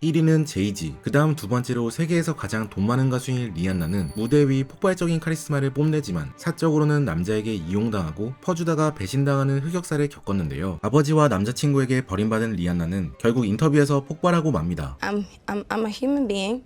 1위는 제이지, 그 다음 두 번째로 세계에서 가장 돈 많은 가수인 리안나는 무대 위 폭발적인 카리스마를 뽐내지만 사적으로는 남자에게 이용당하고 퍼주다가 배신당하는 흑역사를 겪었는데요. 아버지와 남자친구에게 버림받은 리안나는 결국 인터뷰에서 폭발하고 맙니다. I'm a human being.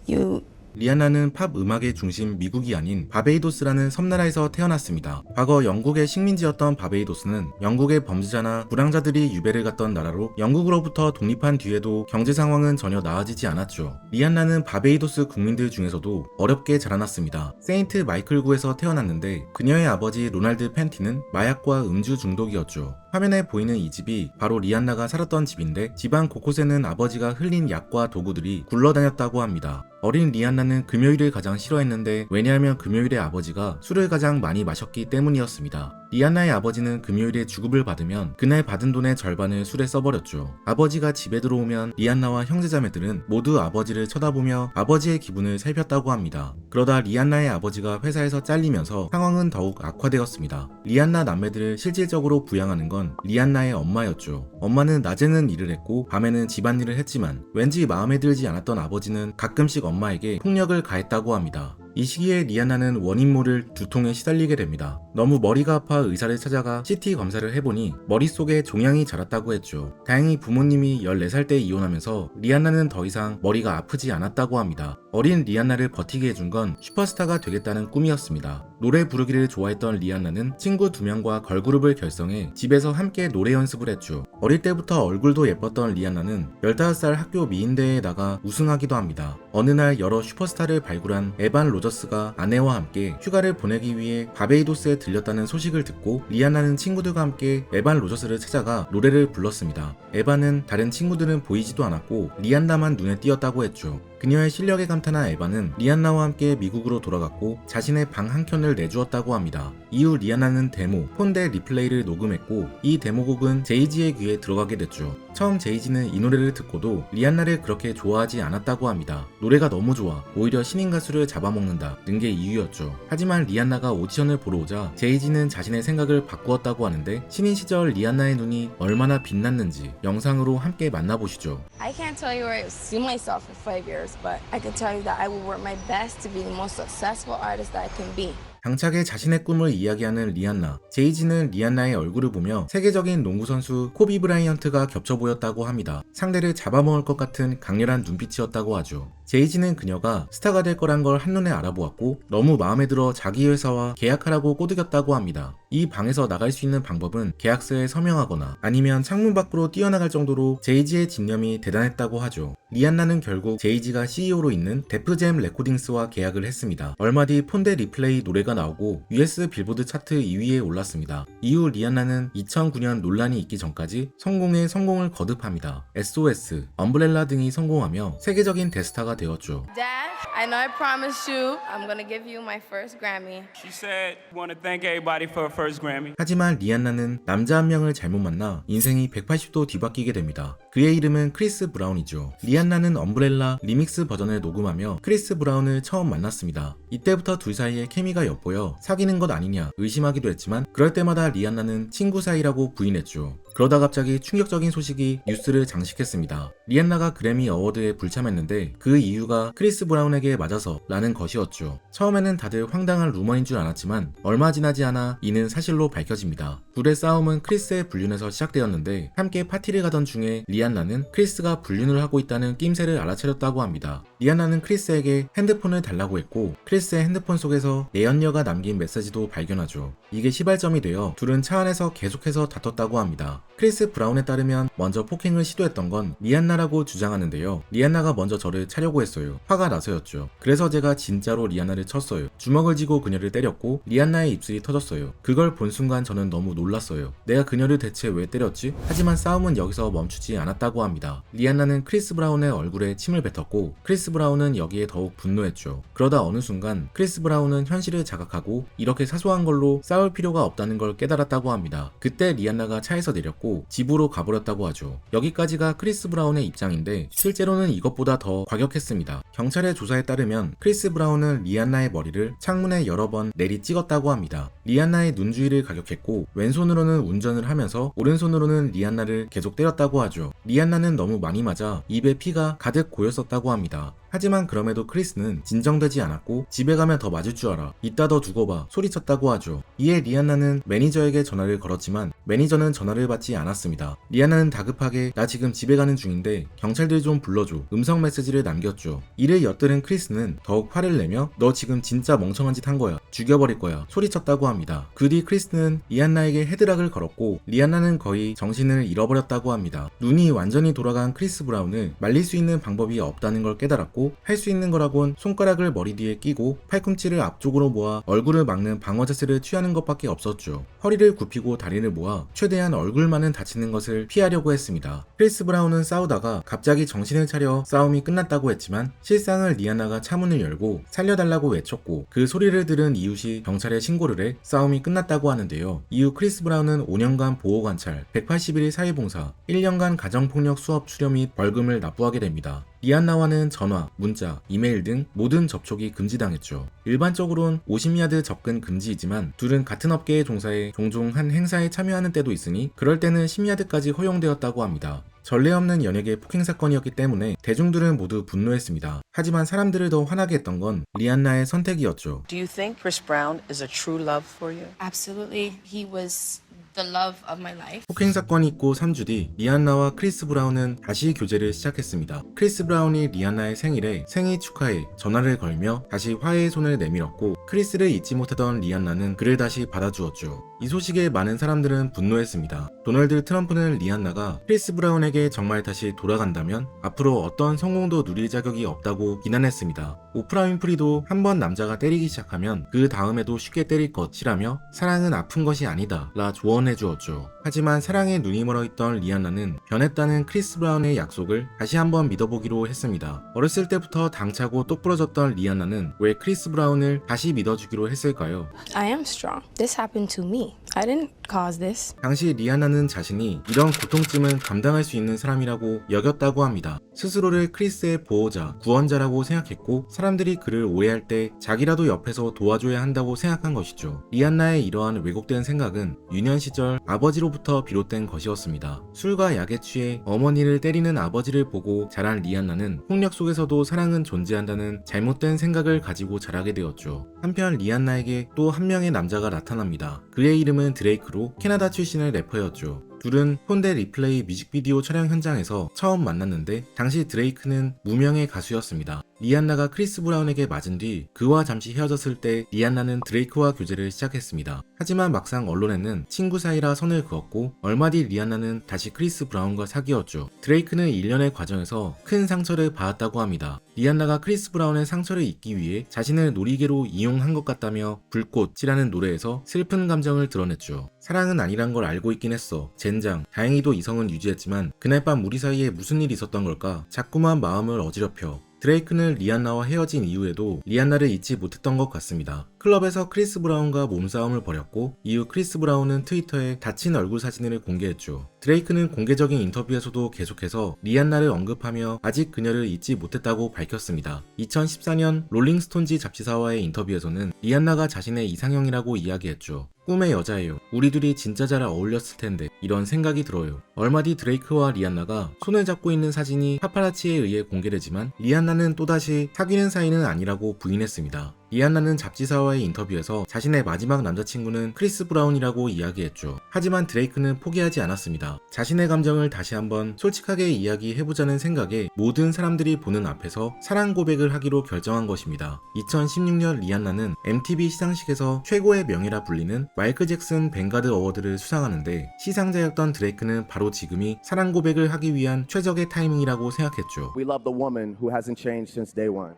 You 리안나는 팝 음악의 중심 미국이 아닌 바베이도스라는 섬나라에서 태어났습니다. 과거 영국의 식민지였던 바베이도스는 영국의 범죄자나 불황자들이 유배를 갔던 나라로 영국으로부터 독립한 뒤에도 경제 상황은 전혀 나아지지 않았죠. 리안나는 바베이도스 국민들 중에서도 어렵게 자라났습니다. 세인트 마이클구에서 태어났는데 그녀의 아버지 로날드 펜티는 마약과 음주 중독이었죠. 화면에 보이는 이 집이 바로 리안나가 살았던 집인데 집안 곳곳에는 아버지가 흘린 약과 도구들이 굴러다녔다고 합니다. 어린 리안나는 금요일을 가장 싫어했는데 왜냐하면 금요일에 아버지가 술을 가장 많이 마셨기 때문이었습니다. 리안나의 아버지는 금요일에 주급을 받으면 그날 받은 돈의 절반을 술에 써버렸죠. 아버지가 집에 들어오면 리안나와 형제자매들은 모두 아버지를 쳐다보며 아버지의 기분을 살폈다고 합니다. 그러다 리안나의 아버지가 회사에서 잘리면서 상황은 더욱 악화되었습니다. 리안나 남매들을 실질적으로 부양하는 건 리안나의 엄마였죠. 엄마는 낮에는 일을 했고 밤에는 집안일을 했지만 왠지 마음에 들지 않았던 아버지는 가끔씩 엄마에게 폭력을 가했다고 합니다. 이 시기에 리안나는 원인모를 두통에 시달리게 됩니다. 너무 머리가 아파 의사를 찾아가 CT 검사를 해보니 머릿속에 종양이 자랐다고 했죠. 다행히 부모님이 14살 때 이혼하면서 리안나는 더 이상 머리가 아프지 않았다고 합니다. 어린 리안나를 버티게 해준 건 슈퍼스타가 되겠다는 꿈이었습니다. 노래 부르기를 좋아했던 리안나는 친구 2명과 걸그룹을 결성해 집에서 함께 노래 연습을 했죠. 어릴 때부터 얼굴도 예뻤던 리안나는 15살 학교 미인대회에 나가 우승하기도 합니다. 어느 날 여러 슈퍼스타를 발굴한 에반 로저스가 아내와 함께 휴가를 보내기 위해 바베이도스에 들렸다는 소식을 듣고 리안나는 친구들과 함께 에반 로저스를 찾아가 노래를 불렀습니다. 에반은 다른 친구들은 보이지도 않았고 리안나만 눈에 띄었다고 했죠. 그녀의 실력에 감탄한 에반은 리안나와 함께 미국으로 돌아갔고 자신의 방 한 켠을 내주었다고 합니다. 이후 리안나는 데모, 폰데 리플레이를 녹음했고 이 데모곡은 제이지의 귀에 들어가게 됐죠. 처음 제이지는 이 노래를 듣고도 리안나를 그렇게 좋아하지 않았다고 합니다. 노래가 너무 좋아, 오히려 신인 가수를 잡아먹는다 는 게 이유였죠. 하지만 리안나가 오디션을 보러 오자 제이지는 자신의 생각을 바꾸었다고 하는데 신인 시절 리안나의 눈이 얼마나 빛났는지 영상으로 함께 만나보시죠. I can't tell you where I see myself in 5 years, but I can tell you that I will work my best to be the most successful artist that I can be. 당차게 자신의 꿈을 이야기하는 리안나. 제이지는 리안나의 얼굴을 보며 세계적인 농구 선수 코비 브라이언트가 겹쳐 보였다고 합니다. 상대를 잡아먹을 것 같은 강렬한 눈빛이었다고 하죠. 제이지는 그녀가 스타가 될 거란 걸 한눈에 알아보았고 너무 마음에 들어 자기 회사와 계약하라고 꼬드겼다고 합니다. 이 방에서 나갈 수 있는 방법은 계약서에 서명하거나 아니면 창문 밖으로 뛰어나갈 정도로 제이지의 집념이 대단했다고 하죠. 리안나는 결국 제이지가 CEO로 있는 데프잼 레코딩스와 계약을 했습니다. 얼마 뒤 폰데 리플레이 노래가 나오고 US 빌보드 차트 2위에 올랐습니다. 이후 리안나는 2009년 논란이 있기 전까지 성공에 성공을 거듭합니다. SOS, 엄브렐라 등이 성공하며 세계적인 대스타가 되었죠. Dad, I know I promised you I'm gonna give you my first Grammy. She said, "Want to thank everybody for her first Grammy." 하지만 리안나는 남자 한 명을 잘못 만나 인생이 180도 뒤바뀌게 됩니다. 그의 이름은 크리스 브라운이죠. 리안나는 엄브렐라 리믹스 버전을 녹음하며 크리스 브라운을 처음 만났습니다. 이때부터 둘 사이에 케미가 엿보여 사귀는 것 아니냐 의심하기도 했지만 그럴 때마다 리안나는 친구 사이라고 부인했죠. 그러다 갑자기 충격적인 소식이 뉴스를 장식했습니다. 리안나가 그래미 어워드에 불참했는데 그 이유가 크리스 브라운에게 맞아서 라는 것이었죠. 처음에는 다들 황당한 루머인 줄 알았지만 얼마 지나지 않아 이는 사실로 밝혀집니다. 둘의 싸움은 크리스의 불륜에서 시작되었는데 함께 파티를 가던 중에 리안나는 크리스가 불륜을 하고 있다는 낌새를 알아차렸다고 합니다. 리안나는 크리스에게 핸드폰을 달라고 했고 크리스의 핸드폰 속에서 내연녀가 남긴 메시지도 발견하죠. 이게 시발점이 되어 둘은 차 안에서 계속해서 다퉜다고 합니다. 크리스 브라운에 따르면 먼저 폭행을 시도했던 건 리안나라고 주장하는데요. 리안나가 먼저 저를 차려고 했어요. 화가 나서였죠. 그래서 제가 진짜로 리안나를 쳤어요. 주먹을 쥐고 그녀를 때렸고 리안나의 입술이 터졌어요. 그걸 본 순간 저는 너무 놀랐어요. 내가 그녀를 대체 왜 때렸지? 하지만 싸움은 여기서 멈추지 않았다고 합니다. 리안나는 크리스 브라운의 얼굴에 침을 뱉었고 크리스 브라운은 여기에 더욱 분노했죠. 그러다 어느 순간 크리스 브라운은 현실을 자각하고 이렇게 사소한 걸로 싸울 필요가 없다는 걸 깨달았다고 합니다. 그때 리안나가 차에서 내렸고 집으로 가버렸다고 하죠. 여기까지가 크리스 브라운의 입장인데 실제로는 이것보다 더 과격했습니다. 경찰의 조사에 따르면 크리스 브라운은 리안나의 머리를 창문에 여러 번 내리 찍었다고 합니다. 리안나의 눈 주위를 가격했고 왼손으로는 운전을 하면서 오른손으로는 리안나를 계속 때렸다고 하죠. 리안나는 너무 많이 맞아 입에 피가 가득 고였었다고 합니다. 하지만 그럼에도 크리스는 진정되지 않았고 집에 가면 더 맞을 줄 알아. 이따 더 두고 봐. 소리쳤다고 하죠. 이에 리안나는 매니저에게 전화를 걸었지만 매니저는 전화를 받지 않았습니다. 리안나는 다급하게 나 지금 집에 가는 중인데 경찰들 좀 불러줘. 음성 메시지를 남겼죠. 이를 엿들은 크리스는 더욱 화를 내며 너 지금 진짜 멍청한 짓 한 거야. 죽여버릴 거야. 소리쳤다고 합니다. 그 뒤 크리스는 리안나에게 헤드락을 걸었고 리안나는 거의 정신을 잃어버렸다고 합니다. 눈이 완전히 돌아간 크리스 브라운을 말릴 수 있는 방법이 없다는 걸 깨달았고 할 수 있는 거라곤 손가락을 머리 뒤에 끼고 팔꿈치를 앞쪽으로 모아 얼굴을 막는 방어 자세를 취하는 것밖에 없었죠. 허리를 굽히고 다리를 모아 최대한 얼굴만은 다치는 것을 피하려고 했습니다. 크리스 브라운은 싸우다가 갑자기 정신을 차려 싸움이 끝났다고 했지만 실상은 리안나가 차문을 열고 살려달라고 외쳤고 그 소리를 들은 이웃이 경찰에 신고를 해 싸움이 끝났다고 하는데요. 이후 크리스 브라운은 5년간 보호관찰, 180일 사회봉사, 1년간 가정폭력 수업 수료 및 벌금을 납부하게 됩니다. 리안나와는 전화, 문자, 이메일 등 모든 접촉이 금지당했죠. 일반적으론 50야드 접근 금지이지만 둘은 같은 업계에 종사해 종종 한 행사에 참여하는 때도 있으니 그럴 때는 10야드까지 허용되었다고 합니다. 전례 없는 연예계 폭행 사건이었기 때문에 대중들은 모두 분노했습니다. 하지만 사람들을 더 화나게 했던 건 리안나의 선택이었죠. Do you think Chris Brown is a true love for you? Absolutely. He was the love of my life. 폭행 사건이 있고 3주 뒤 리안나와 크리스 브라운은 다시 교제를 시작했습니다. 크리스 브라운이 리안나의 생일에 생일 축하해 전화를 걸며 다시 화해의 손을 내밀었고 크리스를 잊지 못하던 리안나는 그를 다시 받아주었죠. 이 소식에 많은 사람들은 분노했습니다. 도널드 트럼프는 리안나가 크리스 브라운에게 정말 다시 돌아간다면 앞으로 어떤 성공도 누릴 자격이 없다고 비난했습니다. 오프라 윈프리도 한번 남자가 때리기 시작하면 그 다음에도 쉽게 때릴 것이라며 사랑은 아픈 것이 아니다 라 조언해주었죠. 하지만 사랑에 눈이 멀어있던 리안나는 변했다는 크리스 브라운의 약속을 다시 한번 믿어보기로 했습니다. 어렸을 때부터 당차고 똑부러졌던 리안나는 왜 크리스 브라운을 다시 믿어주기로 했을까요? I am strong. This happened to me. I didn't cause this. 당시 리안나는 자신이 이런 고통쯤은 감당할 수 있는 사람이라고 여겼다고 합니다. 스스로를 크리스의 보호자, 구원자라고 생각했고 사람들이 그를 오해할 때 자기라도 옆에서 도와줘야 한다고 생각한 것이죠. 리안나의 이러한 왜곡된 생각은 유년 시절 아버지로부터 비롯된 것이었습니다. 술과 약에 취해 어머니를 때리는 아버지를 보고 자란 리안나는 폭력 속에서도 사랑은 존재한다는 잘못된 생각을 가지고 자라게 되었죠. 한편 리안나에게 또 한 명의 남자가 나타납니다. 그의 이름은 드레이크로 캐나다 출신의 래퍼였죠. 둘은 폰데 리플레이 뮤직비디오 촬영 현장에서 처음 만났는데 당시 드레이크는 무명의 가수였습니다. 리안나가 크리스 브라운에게 맞은 뒤 그와 잠시 헤어졌을 때 리안나는 드레이크와 교제를 시작했습니다. 하지만 막상 언론에는 친구 사이라 선을 그었고 얼마 뒤 리안나는 다시 크리스 브라운과 사귀었죠. 드레이크는 1년의 과정에서 큰 상처를 받았다고 합니다. 리안나가 크리스 브라운의 상처를 잊기 위해 자신을 놀이개로 이용한 것 같다며 불꽃이라는 노래에서 슬픈 감정을 드러냈죠. 사랑은 아니란 걸 알고 있긴 했어. 젠장. 다행히도 이성은 유지했지만 그날 밤 우리 사이에 무슨 일이 있었던 걸까? 자꾸만 마음을 어지럽혀. 드레이크는 리안나와 헤어진 이후에도 리안나를 잊지 못했던 것 같습니다. 클럽에서 크리스 브라운과 몸싸움을 벌였고 이후 크리스 브라운은 트위터에 다친 얼굴 사진을 공개했죠. 드레이크는 공개적인 인터뷰에서도 계속해서 리안나를 언급하며 아직 그녀를 잊지 못했다고 밝혔습니다. 2014년 롤링스톤지 잡지사와의 인터뷰에서는 리안나가 자신의 이상형이라고 이야기했죠. 꿈의 여자예요. 우리 둘이 진짜 잘 어울렸을 텐데 이런 생각이 들어요. 얼마 뒤 드레이크와 리안나가 손을 잡고 있는 사진이 파파라치에 의해 공개되지만 리안나는 또다시 사귀는 사이는 아니라고 부인했습니다. 리안나는 잡지사와의 인터뷰에서 자신의 마지막 남자친구는 크리스 브라운이라고 이야기했죠. 하지만 드레이크는 포기하지 않았습니다. 자신의 감정을 다시 한번 솔직하게 이야기해보자는 생각에 모든 사람들이 보는 앞에서 사랑 고백을 하기로 결정한 것입니다. 2016년 리안나는 MTV 시상식에서 최고의 명예라 불리는 마이클 잭슨 뱅가드 어워드를 수상하는데 시상자였던 드레이크는 바로 지금이 사랑 고백을 하기 위한 최적의 타이밍이라고 생각했죠. We love the woman who hasn't changed since day one.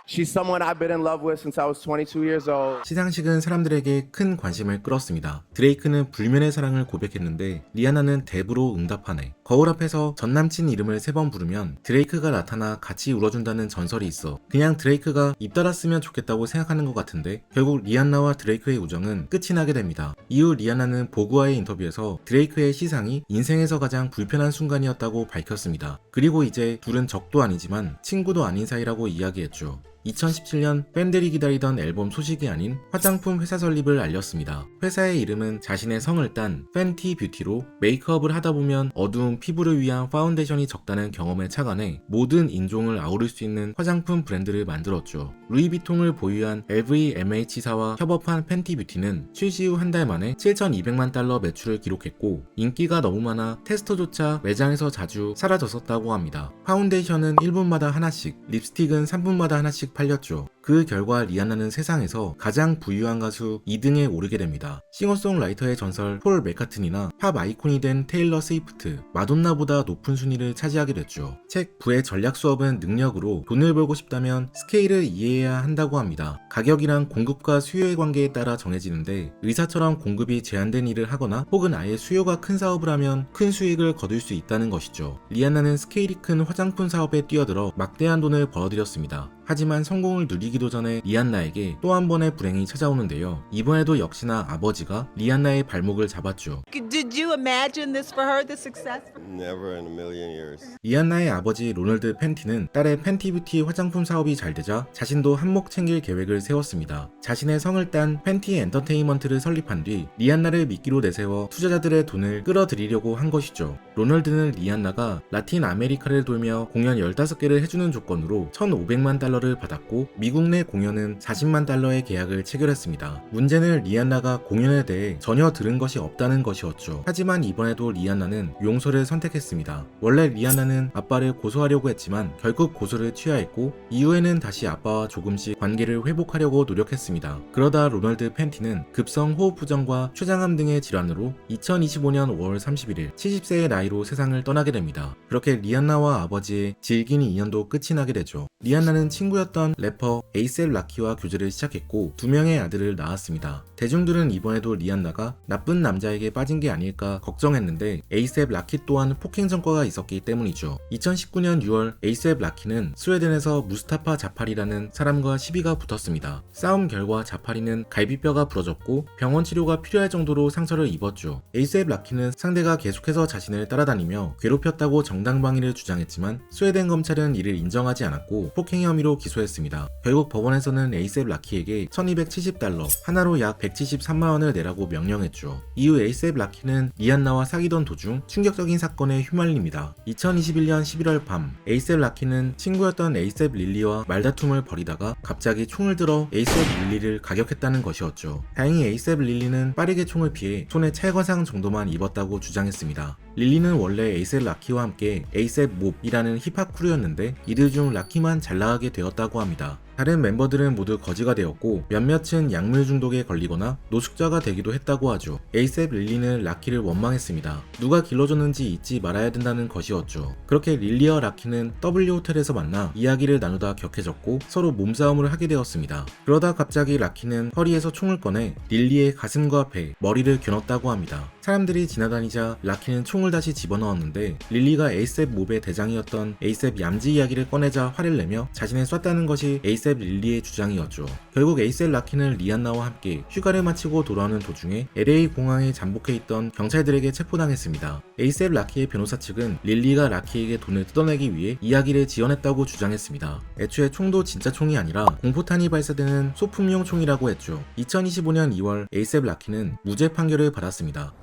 She's someone I've been in love with since I was 22 years old. 시상식은 사람들에게 큰 관심을 끌었습니다. 드레이크는 불면의 사랑을 고백했는데 리아나는 대부로 응답하네. 거울 앞에서 전 남친 이름을 3번 부르면 드레이크가 나타나 같이 울어준다는 전설이 있어 그냥 드레이크가 입 닫았으면 좋겠다고 생각하는 것 같은데 결국 리안나와 드레이크의 우정은 끝이 나게 됩니다. 이후 리안나는 보그와의 인터뷰에서 드레이크의 시상이 인생에서 가장 불편한 순간이었다고 밝혔습니다. 그리고 이제 둘은 적도 아니지만 친구도 아닌 사이라고 이야기했죠. 2017년 팬들이 기다리던 앨범 소식이 아닌 화장품 회사 설립을 알렸습니다. 회사의 이름은 자신의 성을 딴 팬티 뷰티로 메이크업을 하다 보면 어두운 피부를 위한 파운데이션이 적다는 경험에 착안해 모든 인종을 아우를 수 있는 화장품 브랜드를 만들었죠. 루이비통을 보유한 LVMH사와 협업한 팬티 뷰티는 출시 후 한 달 만에 7,200만 달러 매출을 기록했고 인기가 너무 많아 테스터조차 매장에서 자주 사라졌었다고 합니다. 파운데이션은 1분마다 하나씩, 립스틱은 3분마다 하나씩 팔렸죠. 그 결과 리안나는 세상에서 가장 부유한 가수 2등에 오르게 됩니다. 싱어송라이터의 전설 폴 맥카트니나 팝 아이콘이 된 테일러 스위프트, 마돈나보다 높은 순위를 차지하게 됐죠. 책 부의 전략 수업은 능력으로 돈을 벌고 싶다면 스케일을 이해해야 한다고 합니다. 가격이란 공급과 수요의 관계에 따라 정해지는데 의사처럼 공급이 제한된 일을 하거나 혹은 아예 수요가 큰 사업을 하면 큰 수익을 거둘 수 있다는 것이죠. 리안나는 스케일이 큰 화장품 사업에 뛰어들어 막대한 돈을 벌어들였습니다. 하지만 성공을 누리기도 전에 리안나에게 또 한 번의 불행이 찾아오는데요. 이번에도 역시나 아버지가 리안나의 발목을 잡았죠. Did you imagine this for her, this success? Never in a million years. 리안나의 아버지 로널드 팬티는 딸의 팬티 뷰티 화장품 사업이 잘 되자 자신도 한몫 챙길 계획을 세웠습니다. 자신의 성을 딴 팬티 엔터테인먼트를 설립한 뒤 리안나를 미끼로 내세워 투자자들의 돈을 끌어들이려고 한 것이죠. 로널드는 리안나가 라틴 아메리카를 돌며 공연 15개를 해주는 조건으로 1,500만 달러를 받았고 미국 내 공연은 40만 달러의 계약을 체결했습니다. 문제는 리안나가 공연에 대해 전혀 들은 것이 없다는 것이었죠. 하지만 이번에도 리안나는 용서를 선택했습니다. 원래 리안나는 아빠를 고소하려고 했지만 결국 고소를 취하했고 이후에는 다시 아빠와 조금씩 관계를 회복하려고 노력했습니다. 그러다 로널드 팬티는 급성 호흡 부정과 췌장암 등의 질환으로 2025년 5월 31일 70세의 나이로 세상을 떠나게 됩니다. 그렇게 리안나와 아버지의 질긴 인연도 끝이 나게 되죠. 리안나는 친구였던 래퍼 에이셉 라키와 교제를 시작했고 2명의 아들을 낳았습니다. 대중들은 이번에도 리안나가 나쁜 남자에게 빠진 게 아닐까 걱정했는데 에이셉 라키 또한 폭행 전과가 있었기 때문이죠. 2019년 6월 에이셉 라키는 스웨덴에서 무스타파 자파리라는 사람과 시비가 붙었습니다. 싸움 결과 자파리는 갈비뼈가 부러졌고 병원 치료가 필요할 정도로 상처를 입었죠. 에이셉 라키는 상대가 계속해서 자신을 따라다니며 괴롭혔다고 정당방위를 주장했지만 스웨덴 검찰은 이를 인정하지 않았고 폭행 혐의로 기소했습니다. 결국 법원에서는 에이셉 라키에게 1270달러, 하나로 약 173만원을 내라고 명령했죠. 이후 에이셉 라키는 리안나와 사귀던 도중 충격적인 사건에 휘말립니다. 2021년 11월 밤 에이셉 라키는 친구였던 에이셉 릴리와 말다툼을 벌이다가 갑자기 총을 들어 에이셉 릴리를 가격했다는 것이었죠. 다행히 에이셉 릴리는 빠르게 총을 피해 손에 찰과상 정도만 입었다고 주장했습니다. 릴리는 원래 에이셉 라키와 함께 에이셉 몹이라는 힙합 크루였는데 이들 중 라키만 잘 나가게 되었다고 합니다. 다른 멤버들은 모두 거지가 되었고 몇몇은 약물 중독에 걸리거나 노숙자가 되기도 했다고 하죠. 에이셉 릴리는 라키를 원망했습니다. 누가 길러줬는지 잊지 말아야 된다는 것이었죠. 그렇게 릴리와 라키는 W 호텔에서 만나 이야기를 나누다 격해졌고 서로 몸싸움을 하게 되었습니다. 그러다 갑자기 라키는 허리에서 총을 꺼내 릴리의 가슴과 배, 머리를 겨눴다고 합니다. 사람들이 지나다니자 라키는 총을 다시 집어넣었는데 릴리가 에이셉 몹의 대장이었던 에이셉 얌지 이야기를 꺼내자 화를 내며 자신을 쐈다는 것이 에이셉 릴리의 주장이었죠. 결국 에이셉 라키는 리안나와 함께 휴가를 마치고 돌아오는 도중에 LA 공항에 잠복해 있던 경찰들에게 체포당했습니다. 에이셉 라키의 변호사 측은 릴리가 라키에게 돈을 뜯어내기 위해 이야기를 지어냈다고 주장했습니다. 애초에 총도 진짜 총이 아니라 공포탄이 발사되는 소품용 총이라고 했죠. 2025년 2월 에이셉 라키는 무죄 판결을 받았습니다.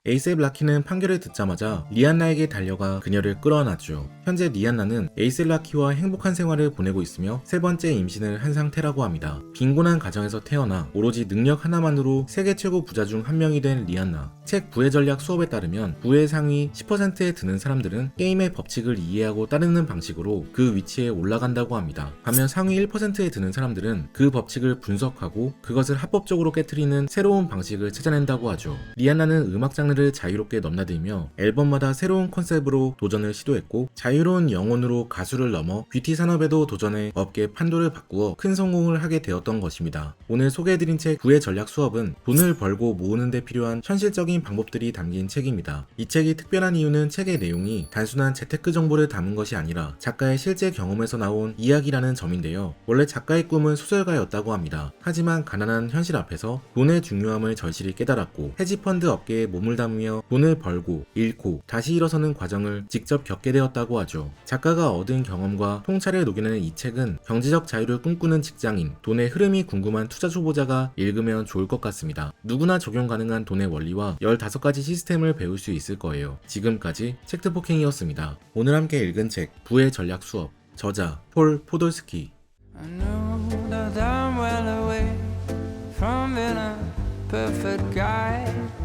에이셉 라키는 판결을 듣자마자 리안나에게 달려가 그녀를 끌어안았죠. 현재 리안나는 에이셉 라키와 행복한 생활을 보내고 있으며 3번째 임신을 한 상태라고 합니다. 빈곤한 가정에서 태어나 오로지 능력 하나만으로 세계 최고 부자 중 한 명이 된 리안나. 책 부의 전략 수업에 따르면 부의 상위 10%에 드는 사람들은 게임의 법칙을 이해하고 따르는 방식으로 그 위치에 올라간다고 합니다. 반면 상위 1%에 드는 사람들은 그 법칙을 분석하고 그것을 합법적으로 깨트리는 새로운 방식을 찾아낸다고 하죠. 리안나는 음악 장르 장르를 자유롭게 넘나들며 앨범마다 새로운 컨셉으로 도전을 시도했고 자유로운 영혼으로 가수를 넘어 뷰티 산업에도 도전해 업계 판도를 바꾸어 큰 성공을 하게 되었던 것입니다. 오늘 소개해드린 책 부의 전략 수업은 돈을 벌고 모으는 데 필요한 현실적인 방법들이 담긴 책입니다. 이 책이 특별한 이유는 책의 내용이 단순한 재테크 정보를 담은 것이 아니라 작가의 실제 경험에서 나온 이야기라는 점인데요. 원래 작가의 꿈은 소설가였다고 합니다. 하지만 가난한 현실 앞에서 돈의 중요함을 절실히 깨달았고 헤지펀드 업계에 몸을 담으며 돈을 벌고 잃고 다시 일어서는 과정을 직접 겪게 되었다고 하죠. 작가가 얻은 경험과 통찰을 녹여내는 이 책은 경제적 자유를 꿈꾸는 직장인, 돈의 흐름이 궁금한 투자 초보자가 읽으면 좋을 것 같습니다. 누구나 적용 가능한 돈의 원리와 15가지 시스템을 배울 수 있을 거예요. 지금까지 책트폭행이었습니다. 오늘 함께 읽은 책 부의 전략 수업, 저자 폴 포돌스키. I know that I'm well away from being a perfect guy.